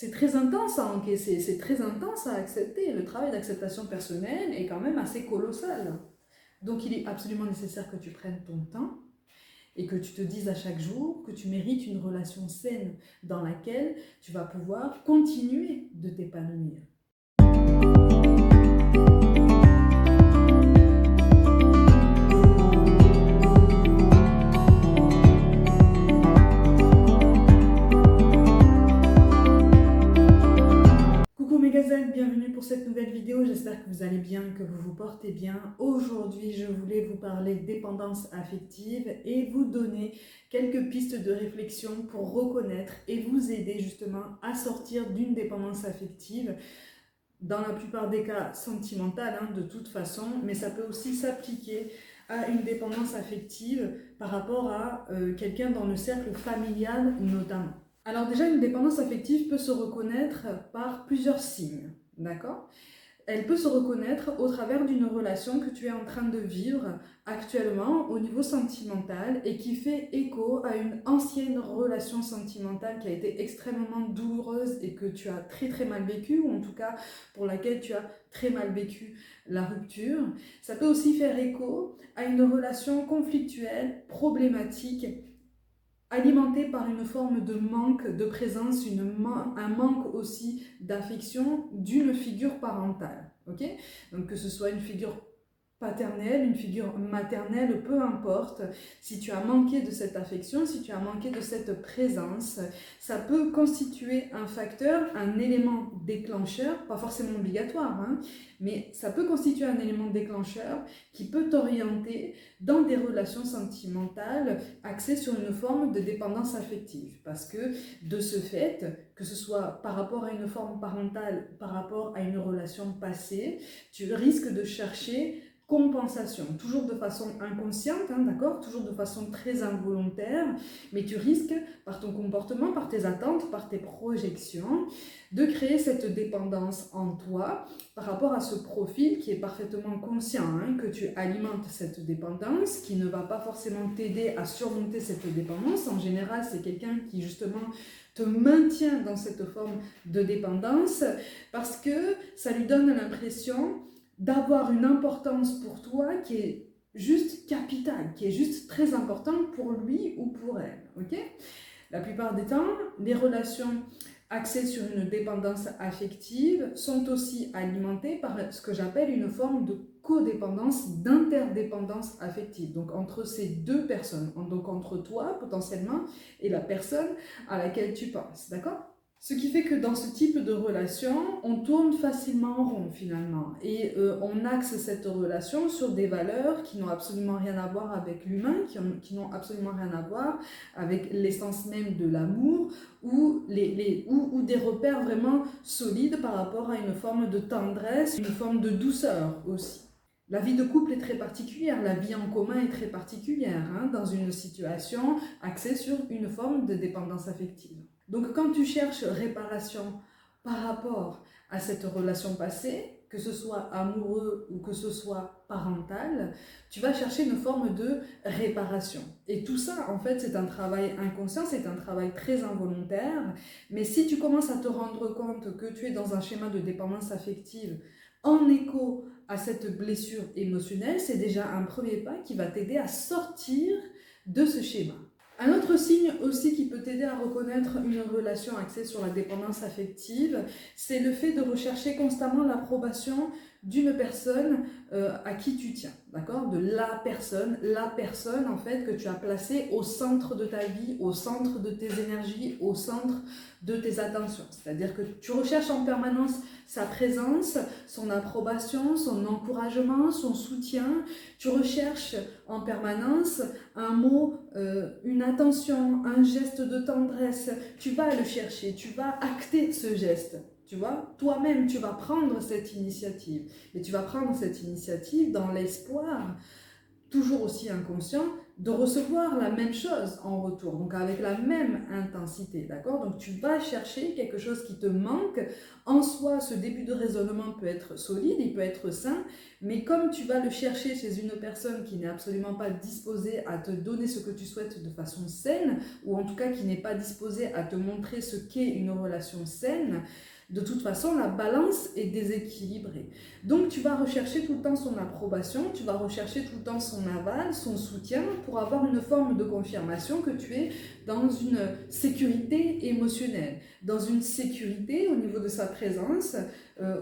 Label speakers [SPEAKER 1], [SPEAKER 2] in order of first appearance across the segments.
[SPEAKER 1] C'est très intense à encaisser, c'est très intense à accepter. Le travail d'acceptation personnelle est quand même assez colossal. Donc il est absolument nécessaire que tu prennes ton temps et que tu te dises à chaque jour que tu mérites une relation saine dans laquelle tu vas pouvoir continuer de t'épanouir. Coucou mes gazelles, bienvenue pour cette nouvelle vidéo, j'espère que vous allez bien, que vous vous portez bien. Aujourd'hui, je voulais vous parler de dépendance affective et vous donner quelques pistes de réflexion pour reconnaître et vous aider justement à sortir d'une dépendance affective, dans la plupart des cas sentimentale de toute façon, mais ça peut aussi s'appliquer à une dépendance affective par rapport à quelqu'un dans le cercle familial notamment. Alors déjà, une dépendance affective peut se reconnaître par plusieurs signes, d'accord ? Elle peut se reconnaître au travers d'une relation que tu es en train de vivre actuellement au niveau sentimental et qui fait écho à une ancienne relation sentimentale qui a été extrêmement douloureuse et que tu as très très mal vécue, ou en tout cas pour laquelle tu as très mal vécu la rupture. Ça peut aussi faire écho à une relation conflictuelle, problématique, alimenté par une forme de manque de présence, un manque aussi d'affection d'une figure parentale. Okay, donc que ce soit une figure paternelle, une figure maternelle, peu importe, si tu as manqué de cette affection, si tu as manqué de cette présence, ça peut constituer un facteur, un élément déclencheur, pas forcément obligatoire, mais ça peut constituer un élément déclencheur qui peut t'orienter dans des relations sentimentales axées sur une forme de dépendance affective. Parce que de ce fait, que ce soit par rapport à une forme parentale, par rapport à une relation passée, tu risques de chercher compensation, toujours de façon inconsciente, d'accord, toujours de façon très involontaire, mais tu risques, par ton comportement, par tes attentes, par tes projections, de créer cette dépendance en toi par rapport à ce profil qui est parfaitement conscient que tu alimentes cette dépendance, qui ne va pas forcément t'aider à surmonter cette dépendance. En général, c'est quelqu'un qui justement te maintient dans cette forme de dépendance parce que ça lui donne l'impression d'avoir une importance pour toi qui est juste capitale, qui est juste très importante pour lui ou pour elle. Okay ? La plupart des temps, les relations axées sur une dépendance affective sont aussi alimentées par ce que j'appelle une forme de codépendance, d'interdépendance affective. Donc entre ces deux personnes, donc entre toi potentiellement et la personne à laquelle tu penses, d'accord ? Ce qui fait que dans ce type de relation, on tourne facilement en rond finalement et on axe cette relation sur des valeurs qui n'ont absolument rien à voir avec l'humain, qui n'ont absolument rien à voir avec l'essence même de l'amour ou des repères vraiment solides par rapport à une forme de tendresse, une forme de douceur aussi. La vie de couple est très particulière, la vie en commun est très particulière dans une situation axée sur une forme de dépendance affective. Donc quand tu cherches réparation par rapport à cette relation passée, que ce soit amoureux ou que ce soit parental, tu vas chercher une forme de réparation. Et tout ça, en fait, c'est un travail inconscient, c'est un travail très involontaire. Mais si tu commences à te rendre compte que tu es dans un schéma de dépendance affective en écho à cette blessure émotionnelle, c'est déjà un premier pas qui va t'aider à sortir de ce schéma. Un autre signe aussi qui peut t'aider à reconnaître une relation axée sur la dépendance affective, c'est le fait de rechercher constamment l'approbation d'une personne à qui tu tiens, d'accord ? De la personne en fait que tu as placée au centre de ta vie, au centre de tes énergies, au centre de tes attentions. C'est-à-dire que tu recherches en permanence sa présence, son approbation, son encouragement, son soutien. Tu recherches en permanence un mot, une attention, un geste de tendresse. Tu vas le chercher, tu vas acter ce geste. Tu vois, toi-même, tu vas prendre cette initiative. Et tu vas prendre cette initiative dans l'espoir, toujours aussi inconscient, de recevoir la même chose en retour, donc avec la même intensité, d'accord? Donc tu vas chercher quelque chose qui te manque. En soi, ce début de raisonnement peut être solide, il peut être sain, mais comme tu vas le chercher chez une personne qui n'est absolument pas disposée à te donner ce que tu souhaites de façon saine, ou en tout cas qui n'est pas disposée à te montrer ce qu'est une relation saine, de toute façon, la balance est déséquilibrée. Donc, tu vas rechercher tout le temps son approbation, tu vas rechercher tout le temps son aval, son soutien, pour avoir une forme de confirmation que tu es dans une sécurité émotionnelle, dans une sécurité au niveau de sa présence,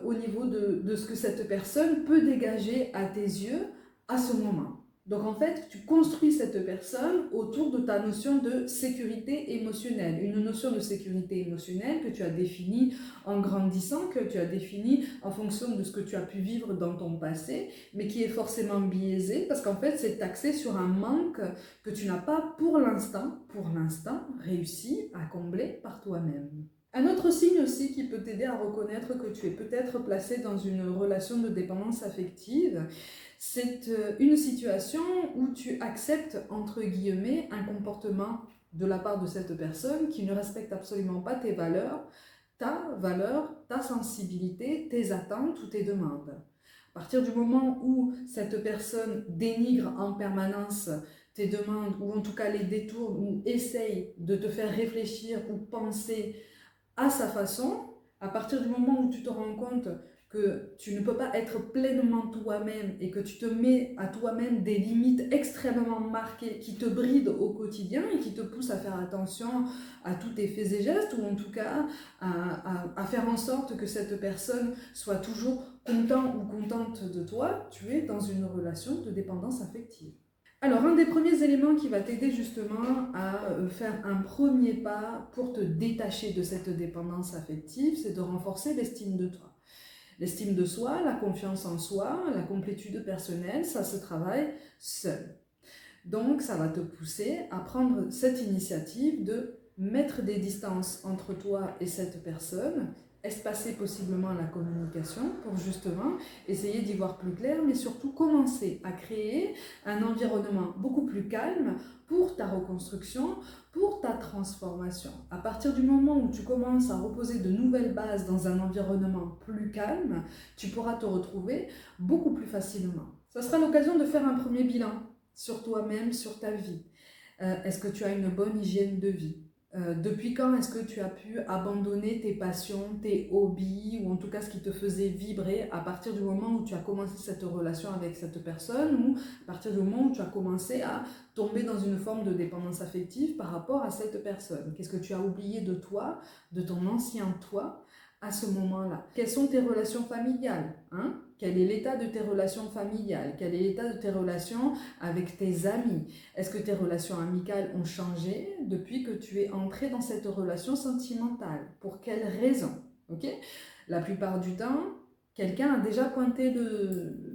[SPEAKER 1] au niveau de ce que cette personne peut dégager à tes yeux à ce moment. Donc en fait, tu construis cette personne autour de ta notion de sécurité émotionnelle. Une notion de sécurité émotionnelle que tu as définie en grandissant, que tu as définie en fonction de ce que tu as pu vivre dans ton passé, mais qui est forcément biaisée parce qu'en fait, c'est axé sur un manque que tu n'as pas pour l'instant, réussi à combler par toi-même. Un autre signe aussi qui peut t'aider à reconnaître que tu es peut-être placé dans une relation de dépendance affective, c'est une situation où tu acceptes, entre guillemets, un comportement de la part de cette personne qui ne respecte absolument pas tes valeurs, ta sensibilité, tes attentes ou tes demandes. À partir du moment où cette personne dénigre en permanence tes demandes, ou en tout cas les détourne, ou essaye de te faire réfléchir ou penser à sa façon, à partir du moment où tu te rends compte que tu ne peux pas être pleinement toi-même et que tu te mets à toi-même des limites extrêmement marquées qui te brident au quotidien et qui te poussent à faire attention à tous tes faits et gestes, ou en tout cas à faire en sorte que cette personne soit toujours content ou contente de toi, tu es dans une relation de dépendance affective. Alors, un des premiers éléments qui va t'aider justement à faire un premier pas pour te détacher de cette dépendance affective, c'est de renforcer l'estime de toi. L'estime de soi, la confiance en soi, la complétude personnelle, ça se travaille seul. Donc, ça va te pousser à prendre cette initiative de mettre des distances entre toi et cette personne, espacer possiblement la communication pour justement essayer d'y voir plus clair, mais surtout commencer à créer un environnement beaucoup plus calme pour ta reconstruction, pour ta transformation. À partir du moment où tu commences à reposer de nouvelles bases dans un environnement plus calme, tu pourras te retrouver beaucoup plus facilement. Ça sera l'occasion de faire un premier bilan sur toi-même, sur ta vie. Est-ce que tu as une bonne hygiène de vie? Depuis quand est-ce que tu as pu abandonner tes passions, tes hobbies, ou en tout cas ce qui te faisait vibrer à partir du moment où tu as commencé cette relation avec cette personne, ou à partir du moment où tu as commencé à tomber dans une forme de dépendance affective par rapport à cette personne? Qu'est-ce que tu as oublié de toi, de ton ancien toi, à ce moment-là? Quelles sont tes relations familiales, hein? Quel est l'état de tes relations familiales? Quel est l'état de tes relations avec tes amis? Est-ce que tes relations amicales ont changé depuis que tu es entré dans cette relation sentimentale? Pour quelles raisons? Ok? La plupart du temps, quelqu'un a déjà pointé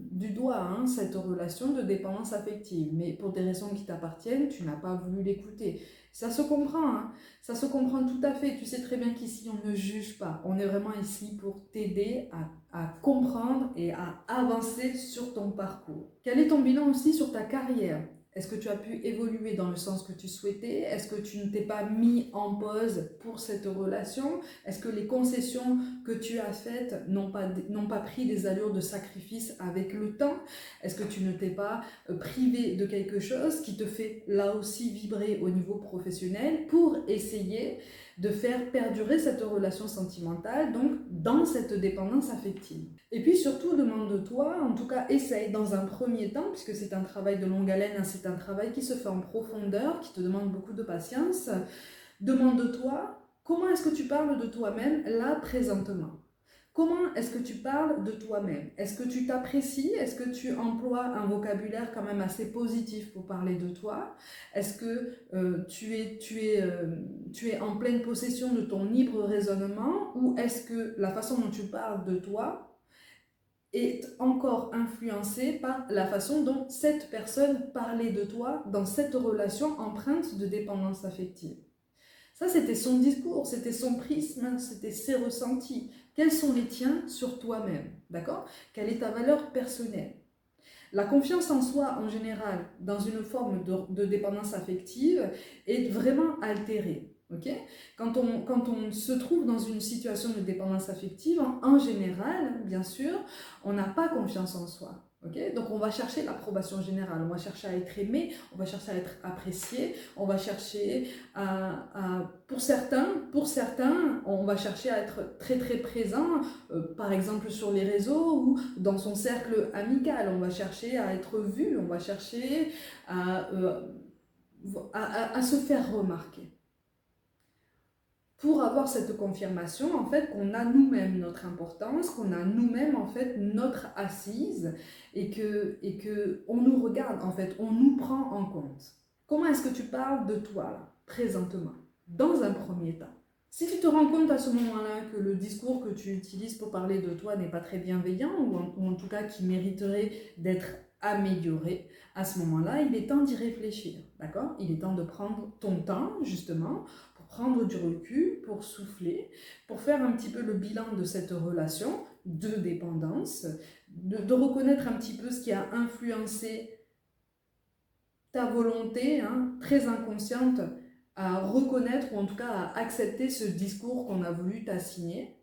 [SPEAKER 1] du doigt cette relation de dépendance affective, mais pour des raisons qui t'appartiennent, tu n'as pas voulu l'écouter. Ça se comprend, hein? Ça se comprend tout à fait. Tu sais très bien qu'ici, on ne juge pas. On est vraiment ici pour t'aider à comprendre et à avancer sur ton parcours. Quel est ton bilan aussi sur ta carrière? Est-ce que tu as pu évoluer dans le sens que tu souhaitais? Est-ce que tu ne t'es pas mis en pause pour cette relation? Est-ce que les concessions que tu as faites n'ont pas pris des allures de sacrifice avec le temps? Est-ce que tu ne t'es pas privé de quelque chose qui te fait là aussi vibrer au niveau professionnel pour essayer de faire perdurer cette relation sentimentale, donc dans cette dépendance affective? Et puis surtout, demande-toi, en tout cas essaye dans un premier temps, puisque c'est un travail de longue haleine, c'est un travail qui se fait en profondeur, qui te demande beaucoup de patience, demande-toi comment est-ce que tu parles de toi-même là présentement. Comment est-ce que tu parles de toi-même? Est-ce que tu t'apprécies? Est-ce que tu emploies un vocabulaire quand même assez positif pour parler de toi? Est-ce que tu es en pleine possession de ton libre raisonnement? Ou est-ce que la façon dont tu parles de toi est encore influencée par la façon dont cette personne parlait de toi dans cette relation empreinte de dépendance affective? Ça, c'était son discours, c'était son prisme, c'était ses ressentis. Quels sont les tiens sur toi-même, d'accord? Quelle est ta valeur personnelle? La confiance en soi, en général, dans une forme de dépendance affective, est vraiment altérée. Okay, quand on se trouve dans une situation de dépendance affective, en général, bien sûr, on n'a pas confiance en soi. Okay, donc on va chercher l'approbation générale, on va chercher à être aimé, on va chercher à être apprécié, on va chercher pour certains, on va chercher à être très très présent, par exemple sur les réseaux ou dans son cercle amical, on va chercher à être vu, on va chercher à se faire remarquer. Pour avoir cette confirmation, en fait, qu'on a nous-mêmes notre importance, qu'on a nous-mêmes, en fait, notre assise et que on nous regarde, en fait, on nous prend en compte. Comment est-ce que tu parles de toi, là, présentement, dans un premier temps? Si tu te rends compte à ce moment-là que le discours que tu utilises pour parler de toi n'est pas très bienveillant ou en tout cas qui mériterait d'être amélioré, à ce moment-là, il est temps d'y réfléchir, d'accord? Il est temps de prendre ton temps, justement, pour prendre du recul, pour souffler, pour faire un petit peu le bilan de cette relation de dépendance, de reconnaître un petit peu ce qui a influencé ta volonté, très inconsciente, à reconnaître ou en tout cas à accepter ce discours qu'on a voulu t'assigner.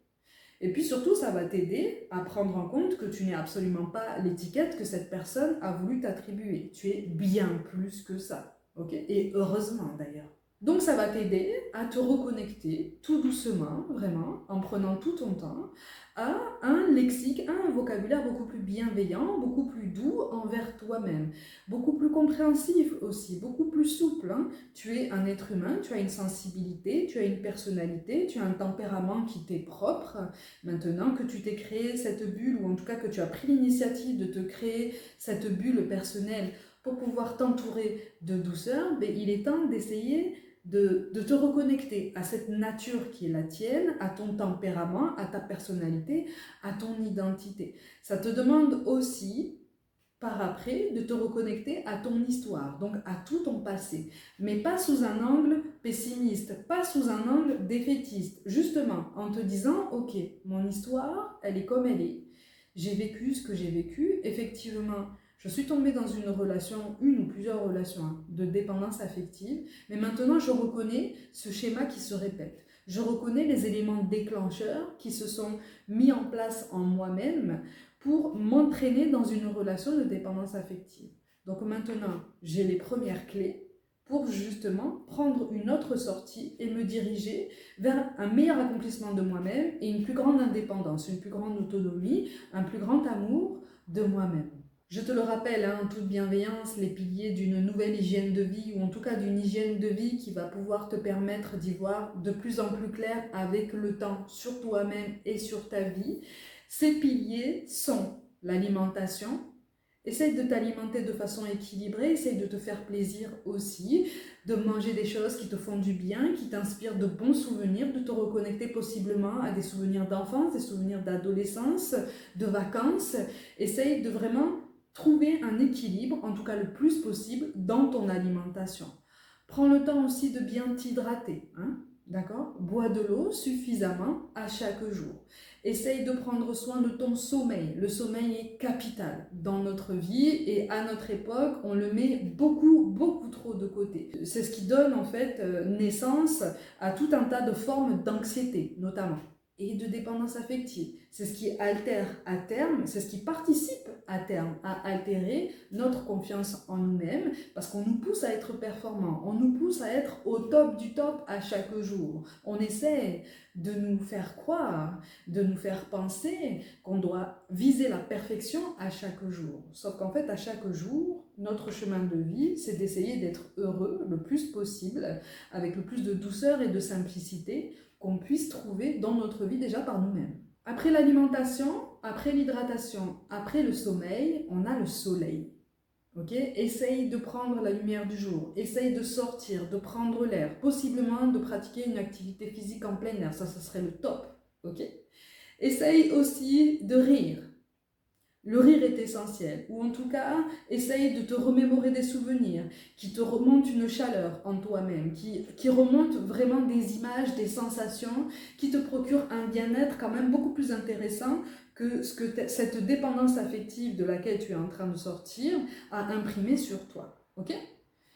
[SPEAKER 1] Et puis surtout, ça va t'aider à prendre en compte que tu n'es absolument pas l'étiquette que cette personne a voulu t'attribuer. Tu es bien plus que ça, ok? Et heureusement d'ailleurs. Donc ça va t'aider à te reconnecter tout doucement, vraiment, en prenant tout ton temps, à un lexique, à un vocabulaire beaucoup plus bienveillant, beaucoup plus doux envers toi-même, beaucoup plus compréhensif aussi, beaucoup plus souple. Tu es un être humain, tu as une sensibilité, tu as une personnalité, tu as un tempérament qui t'est propre. Maintenant que tu t'es créé cette bulle, ou en tout cas que tu as pris l'initiative de te créer cette bulle personnelle pour pouvoir t'entourer de douceur, il est temps d'essayer de te reconnecter à cette nature qui est la tienne, à ton tempérament, à ta personnalité, à ton identité. Ça te demande aussi, par après, de te reconnecter à ton histoire, donc à tout ton passé, mais pas sous un angle pessimiste, pas sous un angle défaitiste, justement en te disant, ok, mon histoire, elle est comme elle est, j'ai vécu ce que j'ai vécu, effectivement, je suis tombée dans une relation, une ou plusieurs relations de dépendance affective, mais maintenant je reconnais ce schéma qui se répète. Je reconnais les éléments déclencheurs qui se sont mis en place en moi-même pour m'entraîner dans une relation de dépendance affective. Donc maintenant, j'ai les premières clés pour justement prendre une autre sortie et me diriger vers un meilleur accomplissement de moi-même et une plus grande indépendance, une plus grande autonomie, un plus grand amour de moi-même. Je te le rappelle, en toute bienveillance, les piliers d'une nouvelle hygiène de vie, ou en tout cas d'une hygiène de vie qui va pouvoir te permettre d'y voir de plus en plus clair avec le temps sur toi-même et sur ta vie. Ces piliers sont l'alimentation. Essaye de t'alimenter de façon équilibrée, essaye de te faire plaisir aussi, de manger des choses qui te font du bien, qui t'inspirent de bons souvenirs, de te reconnecter possiblement à des souvenirs d'enfance, des souvenirs d'adolescence, de vacances. Essaye de vraiment trouver un équilibre, en tout cas le plus possible, dans ton alimentation. Prends le temps aussi de bien t'hydrater, d'accord? Bois de l'eau suffisamment à chaque jour. Essaye de prendre soin de ton sommeil. Le sommeil est capital dans notre vie et à notre époque, on le met beaucoup trop de côté. C'est ce qui donne en fait naissance à tout un tas de formes d'anxiété, notamment, et de dépendance affective. C'est ce qui altère à terme, c'est ce qui participe à terme à altérer notre confiance en nous-mêmes parce qu'on nous pousse à être performants, on nous pousse à être au top du top à chaque jour. On essaie de nous faire croire, de nous faire penser qu'on doit viser la perfection à chaque jour. Sauf qu'en fait, à chaque jour, notre chemin de vie, c'est d'essayer d'être heureux le plus possible, avec le plus de douceur et de simplicité qu'on puisse trouver dans notre vie déjà par nous-mêmes. Après l'alimentation, après l'hydratation, après le sommeil, on a le soleil. Okay? Essaye de prendre la lumière du jour, essaye de sortir, de prendre l'air, possiblement de pratiquer une activité physique en plein air, ça serait le top. Okay? Essaye aussi de rire. Le rire est essentiel, ou en tout cas, essaye de te remémorer des souvenirs qui te remontent une chaleur en toi-même, qui remontent vraiment des images, des sensations, qui te procurent un bien-être quand même beaucoup plus intéressant que ce que cette dépendance affective de laquelle tu es en train de sortir a imprimé sur toi. Ok ?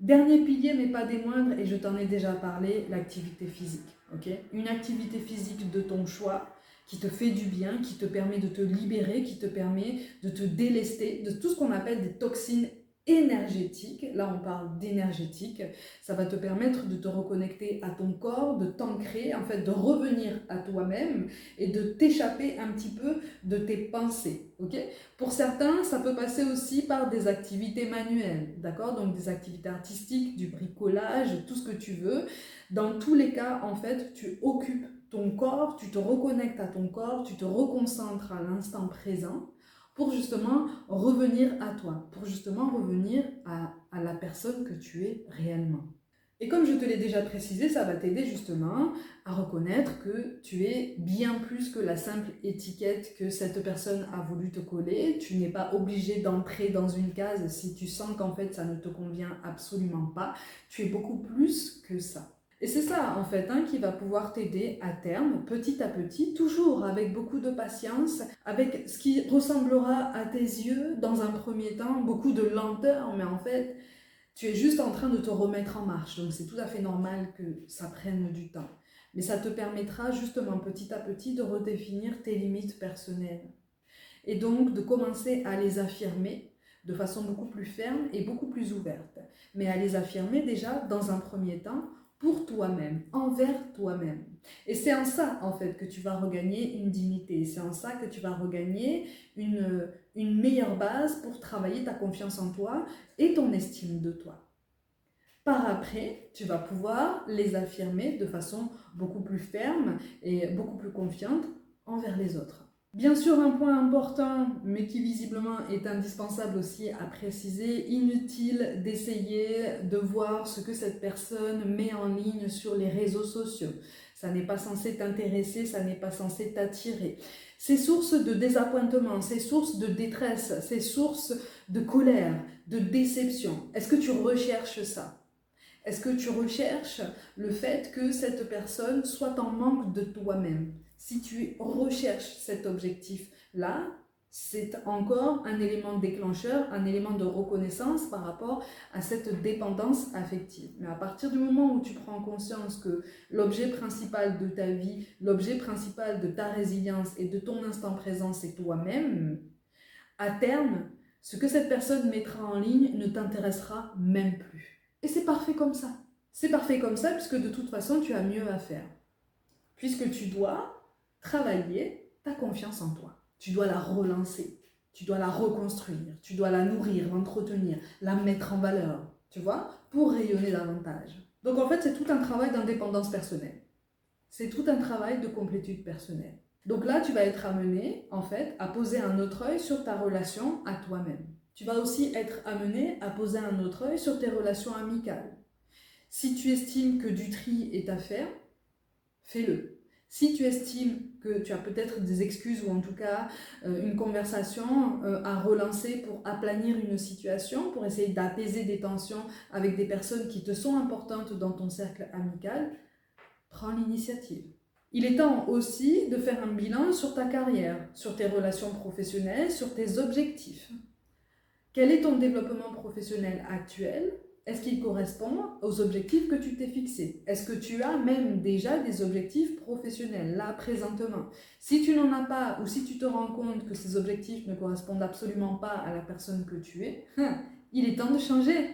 [SPEAKER 1] Dernier pilier, mais pas des moindres, et je t'en ai déjà parlé, l'activité physique. Okay, une activité physique de ton choix qui te fait du bien, qui te permet de te libérer, qui te permet de te délester de tout ce qu'on appelle des toxines énergétiques. Là, on parle d'énergétique. Ça va te permettre de te reconnecter à ton corps, de t'ancrer, en fait, de revenir à toi-même et de t'échapper un petit peu de tes pensées. Okay, pour certains, ça peut passer aussi par des activités manuelles, d'accord? Donc des activités artistiques, du bricolage, tout ce que tu veux. Dans tous les cas, en fait, tu occupes ton corps, tu te reconnectes à ton corps, tu te reconcentres à l'instant présent pour justement revenir à toi, pour justement revenir à la personne que tu es réellement. Et comme je te l'ai déjà précisé, ça va t'aider justement à reconnaître que tu es bien plus que la simple étiquette que cette personne a voulu te coller. Tu n'es pas obligé d'entrer dans une case si tu sens qu'en fait ça ne te convient absolument pas. Tu es beaucoup plus que ça. Et c'est ça, en fait, qui va pouvoir t'aider à terme, petit à petit, toujours avec beaucoup de patience, avec ce qui ressemblera à tes yeux, dans un premier temps, beaucoup de lenteur, mais en fait, tu es juste en train de te remettre en marche. Donc, c'est tout à fait normal que ça prenne du temps. Mais ça te permettra justement, petit à petit, de redéfinir tes limites personnelles. Et donc, de commencer à les affirmer de façon beaucoup plus ferme et beaucoup plus ouverte. Mais à les affirmer déjà, dans un premier temps, pour toi-même, envers toi-même. Et c'est en ça, en fait, que tu vas regagner une dignité. C'est en ça que tu vas regagner une meilleure base pour travailler ta confiance en toi et ton estime de toi. Par après, tu vas pouvoir les affirmer de façon beaucoup plus ferme et beaucoup plus confiante envers les autres. Bien sûr, un point important, mais qui visiblement est indispensable aussi à préciser, inutile d'essayer de voir ce que cette personne met en ligne sur les réseaux sociaux. Ça n'est pas censé t'intéresser, ça n'est pas censé t'attirer. C'est source de désappointement, c'est source de détresse, c'est source de colère, de déception. Est-ce que tu recherches ça ? Est-ce que tu recherches le fait que cette personne soit en manque de toi-même ? Si tu recherches cet objectif-là, c'est encore un élément déclencheur, un élément de reconnaissance par rapport à cette dépendance affective. Mais à partir du moment où tu prends conscience que l'objet principal de ta vie, l'objet principal de ta résilience et de ton instant présent, c'est toi-même, à terme, ce que cette personne mettra en ligne ne t'intéressera même plus. Et c'est parfait comme ça. C'est parfait comme ça puisque de toute façon, tu as mieux à faire. Puisque tu dois travailler ta confiance en toi. Tu dois la relancer. Tu dois la reconstruire. Tu dois la nourrir, l'entretenir, la mettre en valeur. Tu vois, pour rayonner davantage. Donc en fait, c'est tout un travail d'indépendance personnelle. C'est tout un travail de complétude personnelle. Donc là, tu vas être amené, en fait, à poser un autre œil sur ta relation à toi-même. Tu vas aussi être amené à poser un autre œil sur tes relations amicales. Si tu estimes que du tri est à faire, fais-le. Si tu estimes que tu as peut-être des excuses ou en tout cas une conversation à relancer pour aplanir une situation, pour essayer d'apaiser des tensions avec des personnes qui te sont importantes dans ton cercle amical, prends l'initiative. Il est temps aussi de faire un bilan sur ta carrière, sur tes relations professionnelles, sur tes objectifs. Quel est ton développement professionnel actuel ? Est-ce qu'il correspond aux objectifs que tu t'es fixés ? Est-ce que tu as même déjà des objectifs professionnels, là, présentement ? Si tu n'en as pas, ou si tu te rends compte que ces objectifs ne correspondent absolument pas à la personne que tu es, il est temps de changer.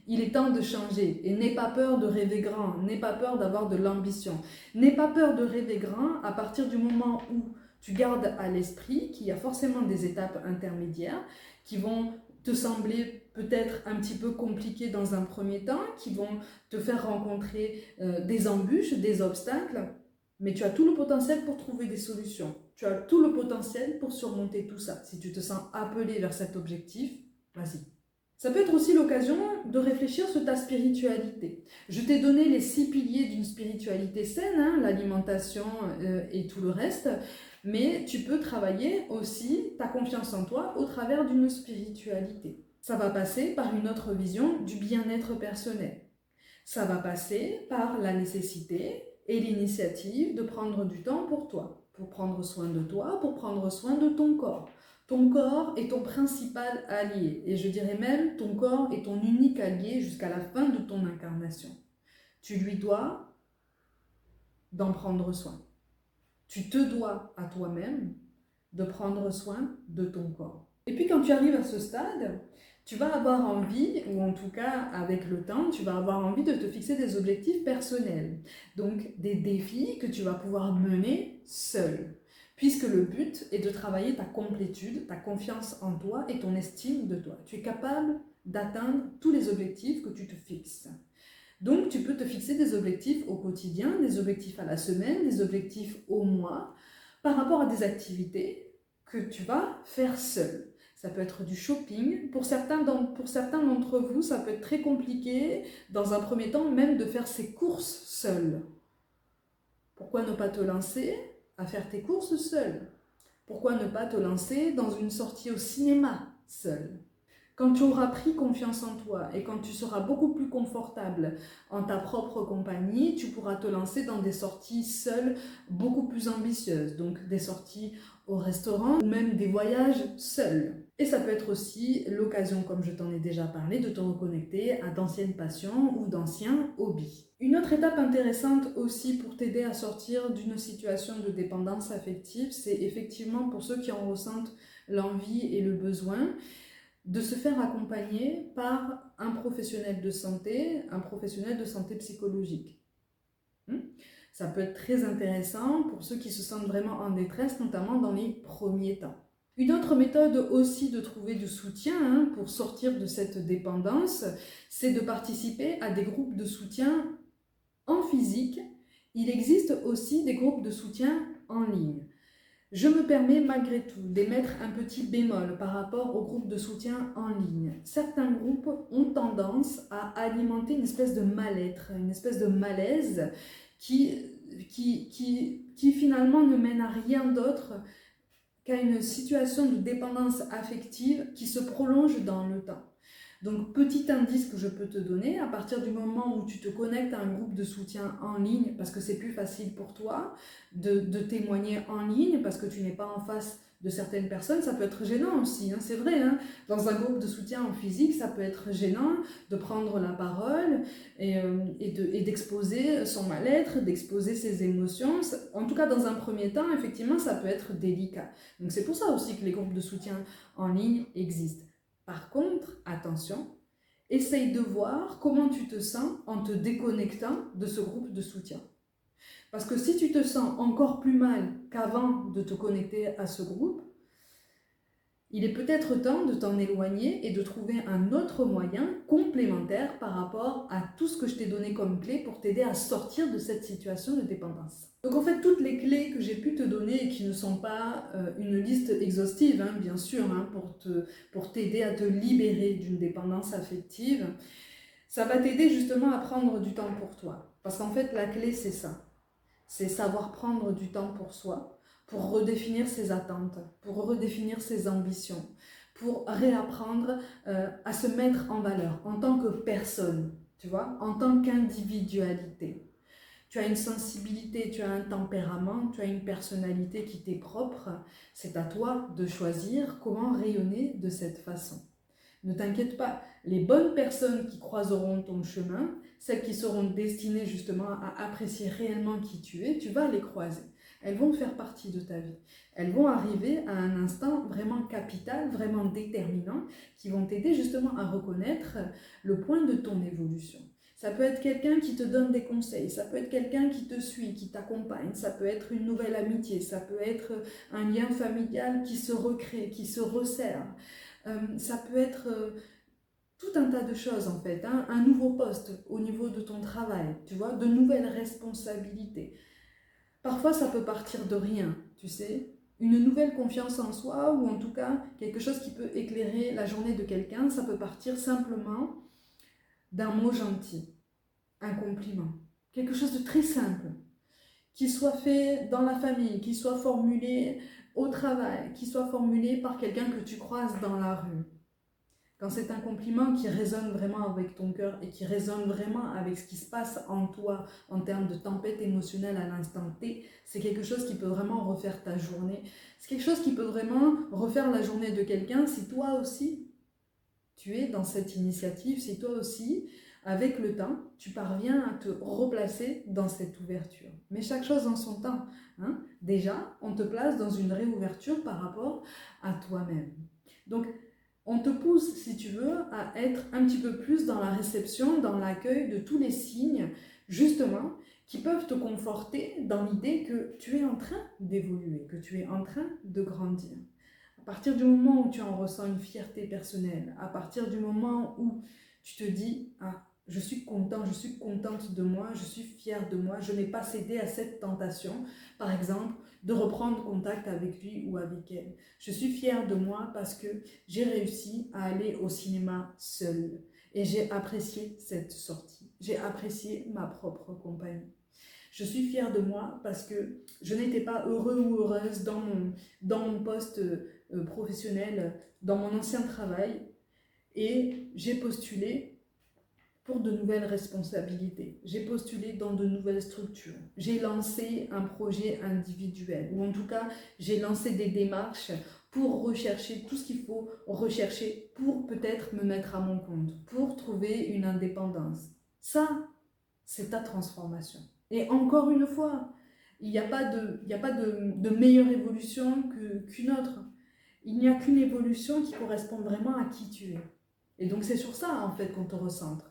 [SPEAKER 1] Il est temps de changer. Et n'aie pas peur de rêver grand, n'aie pas peur d'avoir de l'ambition. N'aie pas peur de rêver grand à partir du moment où tu gardes à l'esprit qu'il y a forcément des étapes intermédiaires qui vont te sembler peut-être un petit peu compliquées dans un premier temps, qui vont te faire rencontrer des embûches, des obstacles, mais tu as tout le potentiel pour trouver des solutions. Tu as tout le potentiel pour surmonter tout ça. Si tu te sens appelé vers cet objectif, vas-y. Ça peut être aussi l'occasion de réfléchir sur ta spiritualité. Je t'ai donné les 6 piliers d'une spiritualité saine, hein, l'alimentation et tout le reste, mais tu peux travailler aussi ta confiance en toi au travers d'une spiritualité. Ça va passer par une autre vision du bien-être personnel. Ça va passer par la nécessité et l'initiative de prendre du temps pour prendre soin de toi, pour prendre soin de ton corps. Ton corps est ton principal allié, et je dirais même ton corps est ton unique allié jusqu'à la fin de ton incarnation. Tu lui dois d'en prendre soin. Tu te dois à toi-même de prendre soin de ton corps. Et puis quand tu arrives à ce stade, tu vas avoir envie, ou en tout cas avec le temps, tu vas avoir envie de te fixer des objectifs personnels. Donc des défis que tu vas pouvoir mener seul. Puisque le but est de travailler ta complétude, ta confiance en toi et ton estime de toi. Tu es capable d'atteindre tous les objectifs que tu te fixes. Donc tu peux te fixer des objectifs au quotidien, des objectifs à la semaine, des objectifs au mois, par rapport à des activités que tu vas faire seul. Ça peut être du shopping. Pour certains d'entre vous, ça peut être très compliqué, dans un premier temps, même de faire ses courses seul. Pourquoi ne pas te lancer à faire tes courses seul? Pourquoi ne pas te lancer dans une sortie au cinéma seul? Quand tu auras pris confiance en toi et quand tu seras beaucoup plus confortable en ta propre compagnie, tu pourras te lancer dans des sorties seules beaucoup plus ambitieuses. Donc des sorties au restaurant ou même des voyages seuls. Et ça peut être aussi l'occasion, comme je t'en ai déjà parlé, de te reconnecter à d'anciennes passions ou d'anciens hobbies. Une autre étape intéressante aussi pour t'aider à sortir d'une situation de dépendance affective, c'est effectivement pour ceux qui en ressentent l'envie et le besoin, de se faire accompagner par un professionnel de santé psychologique. Ça peut être très intéressant pour ceux qui se sentent vraiment en détresse, notamment dans les premiers temps. Une autre méthode aussi de trouver du soutien pour sortir de cette dépendance, c'est de participer à des groupes de soutien en physique. Il existe aussi des groupes de soutien en ligne. Je me permets malgré tout d'émettre un petit bémol par rapport aux groupes de soutien en ligne. Certains groupes ont tendance à alimenter une espèce de mal-être, une espèce de malaise qui finalement ne mène à rien d'autre qu'à une situation de dépendance affective qui se prolonge dans le temps. Donc, petit indice que je peux te donner, à partir du moment où tu te connectes à un groupe de soutien en ligne, parce que c'est plus facile pour toi de témoigner en ligne, parce que tu n'es pas en face de certaines personnes, ça peut être gênant aussi, c'est vrai. Dans un groupe de soutien en physique, ça peut être gênant de prendre la parole et d'exposer son mal-être, d'exposer ses émotions. En tout cas, dans un premier temps, effectivement, ça peut être délicat. Donc, c'est pour ça aussi que les groupes de soutien en ligne existent. Par contre, attention, essaye de voir comment tu te sens en te déconnectant de ce groupe de soutien. Parce que si tu te sens encore plus mal qu'avant de te connecter à ce groupe, il est peut-être temps de t'en éloigner et de trouver un autre moyen complémentaire par rapport à tout ce que je t'ai donné comme clé pour t'aider à sortir de cette situation de dépendance. Donc en fait, toutes les clés que j'ai pu te donner et qui ne sont pas une liste exhaustive, bien sûr, pour t'aider à te libérer d'une dépendance affective, ça va t'aider justement à prendre du temps pour toi. Parce qu'en fait, la clé, c'est ça. C'est savoir prendre du temps pour soi, pour redéfinir ses attentes, pour redéfinir ses ambitions, pour réapprendre à se mettre en valeur en tant que personne, tu vois, en tant qu'individualité. Tu as une sensibilité, tu as un tempérament, tu as une personnalité qui t'est propre. C'est à toi de choisir comment rayonner de cette façon. Ne t'inquiète pas, les bonnes personnes qui croiseront ton chemin, celles qui seront destinées justement à apprécier réellement qui tu es, tu vas les croiser. Elles vont faire partie de ta vie. Elles vont arriver à un instant vraiment capital, vraiment déterminant, qui vont t'aider justement à reconnaître le point de ton évolution. Ça peut être quelqu'un qui te donne des conseils, ça peut être quelqu'un qui te suit, qui t'accompagne, ça peut être une nouvelle amitié, ça peut être un lien familial qui se recrée, qui se resserre. Ça peut être tout un tas de choses en fait, un nouveau poste au niveau de ton travail, tu vois, de nouvelles responsabilités. Parfois ça peut partir de rien, tu sais, une nouvelle confiance en soi, ou en tout cas quelque chose qui peut éclairer la journée de quelqu'un. Ça peut partir simplement d'un mot gentil, un compliment, quelque chose de très simple, qui soit fait dans la famille, qui soit formulé au travail, qui soit formulé par quelqu'un que tu croises dans la rue. Quand c'est un compliment qui résonne vraiment avec ton cœur et qui résonne vraiment avec ce qui se passe en toi en termes de tempête émotionnelle à l'instant T, c'est quelque chose qui peut vraiment refaire ta journée. C'est quelque chose qui peut vraiment refaire la journée de quelqu'un si toi aussi tu es dans cette initiative, si toi aussi, avec le temps, tu parviens à te replacer dans cette ouverture. Mais chaque chose en son temps. Hein. Déjà, on te place dans une réouverture par rapport à toi-même. Donc, on te pousse, si tu veux, à être un petit peu plus dans la réception, dans l'accueil de tous les signes, justement, qui peuvent te conforter dans l'idée que tu es en train d'évoluer, que tu es en train de grandir. À partir du moment où tu en ressens une fierté personnelle, à partir du moment où tu te dis « Ah, je suis content, je suis contente de moi, je suis fière de moi, je n'ai pas cédé à cette tentation, par exemple, de reprendre contact avec lui ou avec elle. Je suis fière de moi parce que j'ai réussi à aller au cinéma seule et j'ai apprécié cette sortie, j'ai apprécié ma propre compagnie. Je suis fière de moi parce que je n'étais pas heureux ou heureuse dans mon poste professionnel, dans mon ancien travail, et j'ai postulé pour de nouvelles responsabilités. J'ai postulé dans de nouvelles structures. J'ai lancé un projet individuel, ou en tout cas, j'ai lancé des démarches pour rechercher tout ce qu'il faut rechercher pour peut-être me mettre à mon compte, pour trouver une indépendance. Ça, c'est ta transformation. Et encore une fois, il n'y a pas de meilleure évolution qu'une autre. Il n'y a qu'une évolution qui correspond vraiment à qui tu es. Et donc c'est sur ça, en fait, qu'on te recentre.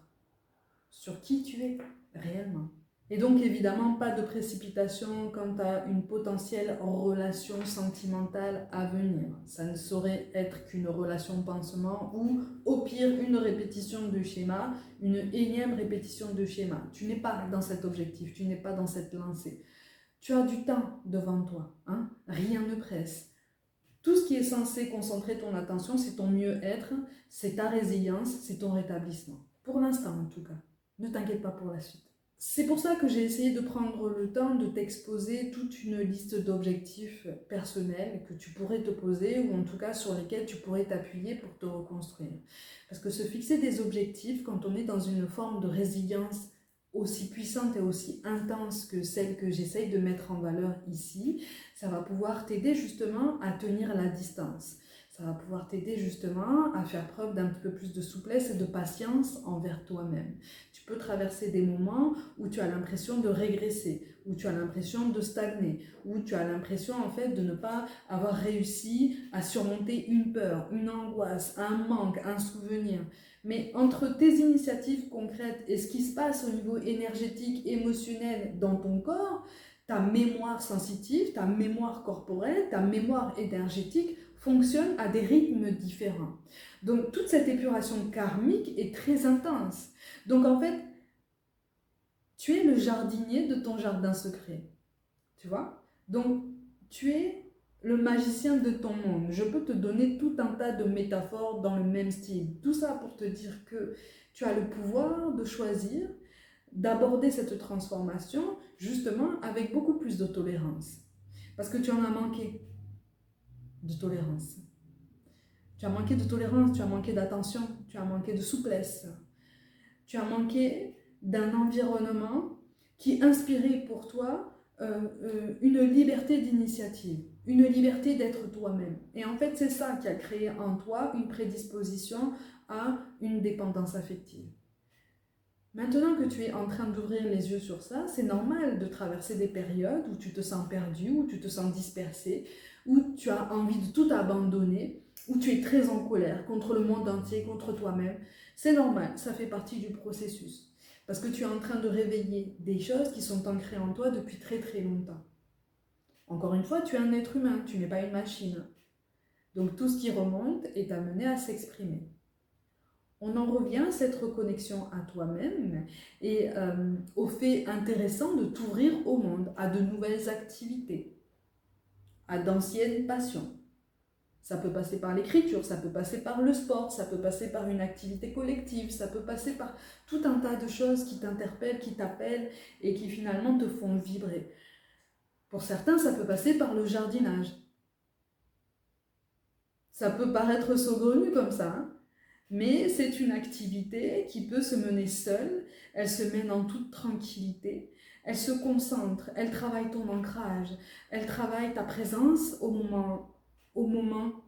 [SPEAKER 1] Sur qui tu es réellement. Et donc évidemment, pas de précipitation quant à une potentielle relation sentimentale à venir. Ça ne saurait être qu'une relation pansement ou au pire une répétition de schéma, une énième répétition de schéma. Tu n'es pas dans cet objectif, tu n'es pas dans cette lancée. Tu as du temps devant toi, hein? Rien ne presse. Tout ce qui est censé concentrer ton attention, c'est ton mieux-être, c'est ta résilience, c'est ton rétablissement. Pour l'instant en tout cas. Ne t'inquiète pas pour la suite. C'est pour ça que j'ai essayé de prendre le temps de t'exposer toute une liste d'objectifs personnels que tu pourrais te poser ou en tout cas sur lesquels tu pourrais t'appuyer pour te reconstruire. Parce que se fixer des objectifs quand on est dans une forme de résilience aussi puissante et aussi intense que celle que j'essaye de mettre en valeur ici, ça va pouvoir t'aider justement à tenir la distance. Ça va pouvoir t'aider justement à faire preuve d'un petit peu plus de souplesse et de patience envers toi-même. Tu peux traverser des moments où tu as l'impression de régresser, où tu as l'impression de stagner, où tu as l'impression en fait de ne pas avoir réussi à surmonter une peur, une angoisse, un manque, un souvenir. Mais entre tes initiatives concrètes et ce qui se passe au niveau énergétique, émotionnel dans ton corps, ta mémoire sensitive, ta mémoire corporelle, ta mémoire énergétique fonctionne à des rythmes différents. Donc toute cette épuration karmique est très intense. Donc en fait, tu es le jardinier de ton jardin secret. Tu vois? Donc tu es le magicien de ton monde. Je peux te donner tout un tas de métaphores dans le même style. Tout ça pour te dire que tu as le pouvoir de choisir, d'aborder cette transformation justement avec beaucoup plus de tolérance. Parce que tu en as manqué de tolérance. Tu as manqué de tolérance, tu as manqué d'attention, tu as manqué de souplesse. Tu as manqué d'un environnement qui inspirait pour toi une liberté d'initiative, une liberté d'être toi-même. Et en fait, c'est ça qui a créé en toi une prédisposition à une dépendance affective. Maintenant que tu es en train d'ouvrir les yeux sur ça, c'est normal de traverser des périodes où tu te sens perdu, où tu te sens dispersé, où tu as envie de tout abandonner, où tu es très en colère contre le monde entier, contre toi-même. C'est normal, ça fait partie du processus. Parce que tu es en train de réveiller des choses qui sont ancrées en toi depuis très très longtemps. Encore une fois, tu es un être humain, tu n'es pas une machine. Donc tout ce qui remonte est amené à s'exprimer. On en revient à cette reconnexion à toi-même et au fait intéressant de t'ouvrir au monde, à de nouvelles activités, à d'anciennes passions. Ça peut passer par l'écriture, ça peut passer par le sport, ça peut passer par une activité collective, ça peut passer par tout un tas de choses qui t'interpellent, qui t'appellent et qui finalement te font vibrer. Pour certains, ça peut passer par le jardinage. Ça peut paraître saugrenu comme ça, hein, mais c'est une activité qui peut se mener seule, elle se mène en toute tranquillité, elle se concentre, elle travaille ton ancrage, elle travaille ta présence au moment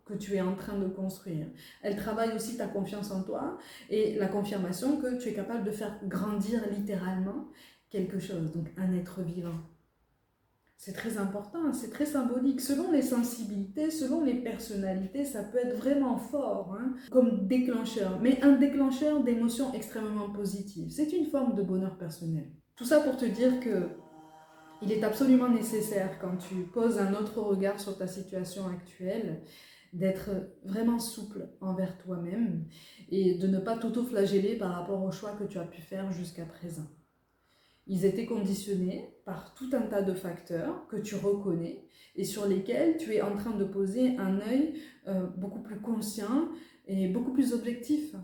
[SPEAKER 1] que tu es en train de construire. Elle travaille aussi ta confiance en toi et la confirmation que tu es capable de faire grandir littéralement quelque chose, donc un être vivant. C'est très important, c'est très symbolique. Selon les sensibilités, selon les personnalités, ça peut être vraiment fort, hein, comme déclencheur, mais un déclencheur d'émotions extrêmement positives. C'est une forme de bonheur personnel. Tout ça pour te dire que il est absolument nécessaire, quand tu poses un autre regard sur ta situation actuelle, d'être vraiment souple envers toi-même et de ne pas t'auto-flageller par rapport aux choix que tu as pu faire jusqu'à présent. Ils étaient conditionnés par tout un tas de facteurs que tu reconnais et sur lesquels tu es en train de poser un œil beaucoup plus conscient et beaucoup plus objectif.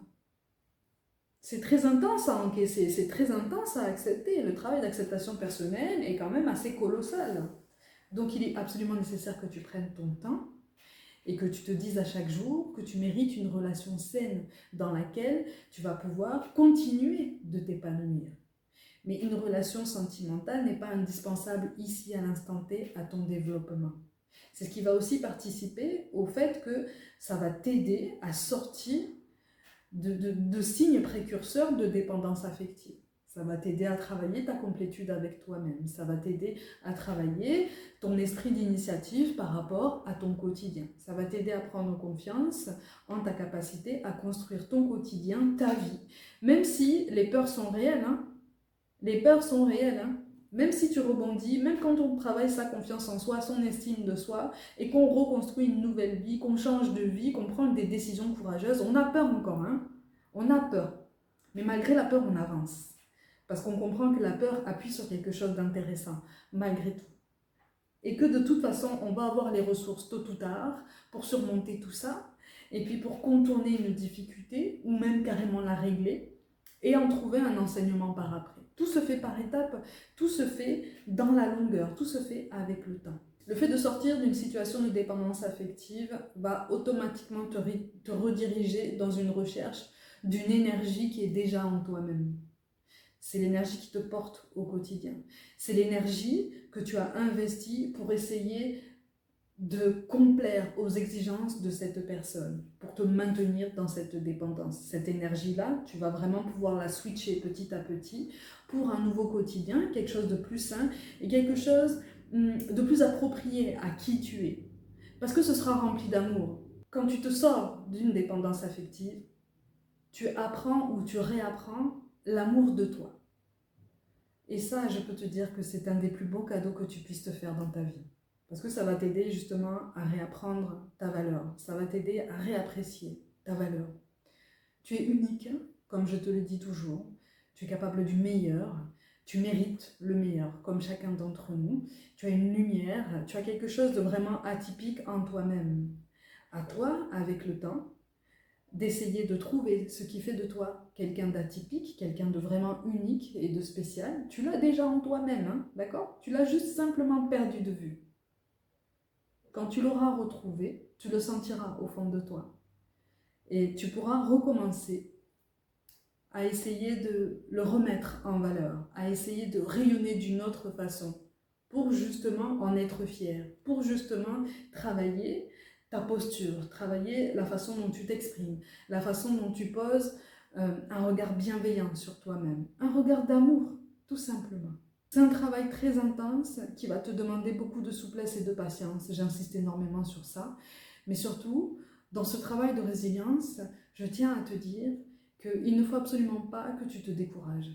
[SPEAKER 1] C'est très intense à encaisser, c'est très intense à accepter. Le travail d'acceptation personnelle est quand même assez colossal. Donc il est absolument nécessaire que tu prennes ton temps et que tu te dises à chaque jour que tu mérites une relation saine dans laquelle tu vas pouvoir continuer de t'épanouir. Mais une relation sentimentale n'est pas indispensable ici à l'instant T à ton développement. C'est ce qui va aussi participer au fait que ça va t'aider à sortir de signes précurseurs de dépendance affective. Ça va t'aider à travailler ta complétude avec toi-même. Ça va t'aider à travailler ton esprit d'initiative par rapport à ton quotidien. Ça va t'aider à prendre confiance en ta capacité à construire ton quotidien, ta vie. Même si les peurs sont réelles, hein. Les peurs sont réelles, hein. Même si tu rebondis, même quand on travaille sa confiance en soi, son estime de soi, et qu'on reconstruit une nouvelle vie, qu'on change de vie, qu'on prend des décisions courageuses, on a peur encore, hein. On a peur. Mais malgré la peur, on avance. Parce qu'on comprend que la peur appuie sur quelque chose d'intéressant, malgré tout. Et que de toute façon, on va avoir les ressources tôt ou tard pour surmonter tout ça, et puis pour contourner une difficulté, ou même carrément la régler, et en trouver un enseignement par après. Tout se fait par étapes, tout se fait dans la longueur, tout se fait avec le temps. Le fait de sortir d'une situation de dépendance affective va automatiquement te rediriger dans une recherche d'une énergie qui est déjà en toi-même. C'est l'énergie qui te porte au quotidien. C'est l'énergie que tu as investie pour essayer de complaire aux exigences de cette personne, pour te maintenir dans cette dépendance. Cette énergie-là, tu vas vraiment pouvoir la switcher petit à petit pour un nouveau quotidien, quelque chose de plus sain et quelque chose de plus approprié à qui tu es. Parce que ce sera rempli d'amour. Quand tu te sors d'une dépendance affective, tu apprends ou tu réapprends l'amour de toi. Et ça, je peux te dire que c'est un des plus beaux cadeaux que tu puisses te faire dans ta vie. Parce que ça va t'aider justement à réapprendre ta valeur. Ça va t'aider à réapprécier ta valeur. Tu es unique, comme je te le dis toujours. Tu es capable du meilleur. Tu mérites le meilleur, comme chacun d'entre nous. Tu as une lumière. Tu as quelque chose de vraiment atypique en toi-même. À toi, avec le temps, d'essayer de trouver ce qui fait de toi quelqu'un d'atypique, quelqu'un de vraiment unique et de spécial. Tu l'as déjà en toi-même, hein, d'accord? Tu l'as juste simplement perdu de vue. Quand tu l'auras retrouvé, tu le sentiras au fond de toi. Et tu pourras recommencer à essayer de le remettre en valeur, à essayer de rayonner d'une autre façon, pour justement en être fier, pour justement travailler ta posture, travailler la façon dont tu t'exprimes, la façon dont tu poses un regard bienveillant sur toi-même, un regard d'amour, tout simplement. C'est un travail très intense qui va te demander beaucoup de souplesse et de patience. J'insiste énormément sur ça. Mais surtout, dans ce travail de résilience, je tiens à te dire qu'il ne faut absolument pas que tu te décourages.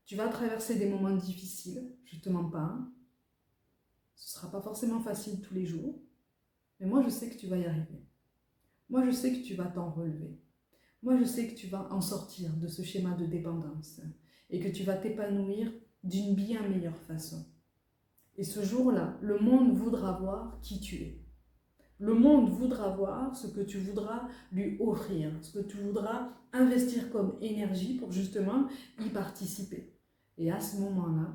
[SPEAKER 1] Tu vas traverser des moments difficiles, je ne te mens pas. Ce ne sera pas forcément facile tous les jours. Mais moi, je sais que tu vas y arriver. Moi, je sais que tu vas t'en relever. Moi, je sais que tu vas en sortir de ce schéma de dépendance et que tu vas t'épanouir d'une bien meilleure façon. Et ce jour-là, le monde voudra voir qui tu es. Le monde voudra voir ce que tu voudras lui offrir, ce que tu voudras investir comme énergie pour justement y participer. Et à ce moment-là,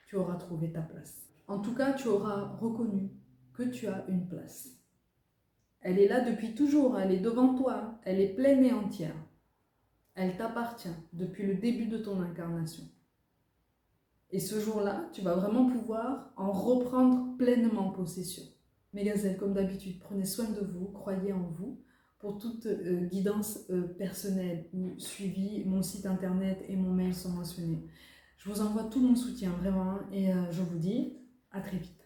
[SPEAKER 1] tu auras trouvé ta place. En tout cas, tu auras reconnu que tu as une place. Elle est là depuis toujours, elle est devant toi, elle est pleine et entière. Elle t'appartient depuis le début de ton incarnation. Et ce jour-là, tu vas vraiment pouvoir en reprendre pleinement possession. Mes gazelles, comme d'habitude, prenez soin de vous, croyez en vous. Pour toute guidance personnelle ou suivi, mon site internet et mon mail sont mentionnés. Je vous envoie tout mon soutien, vraiment, et je vous dis à très vite.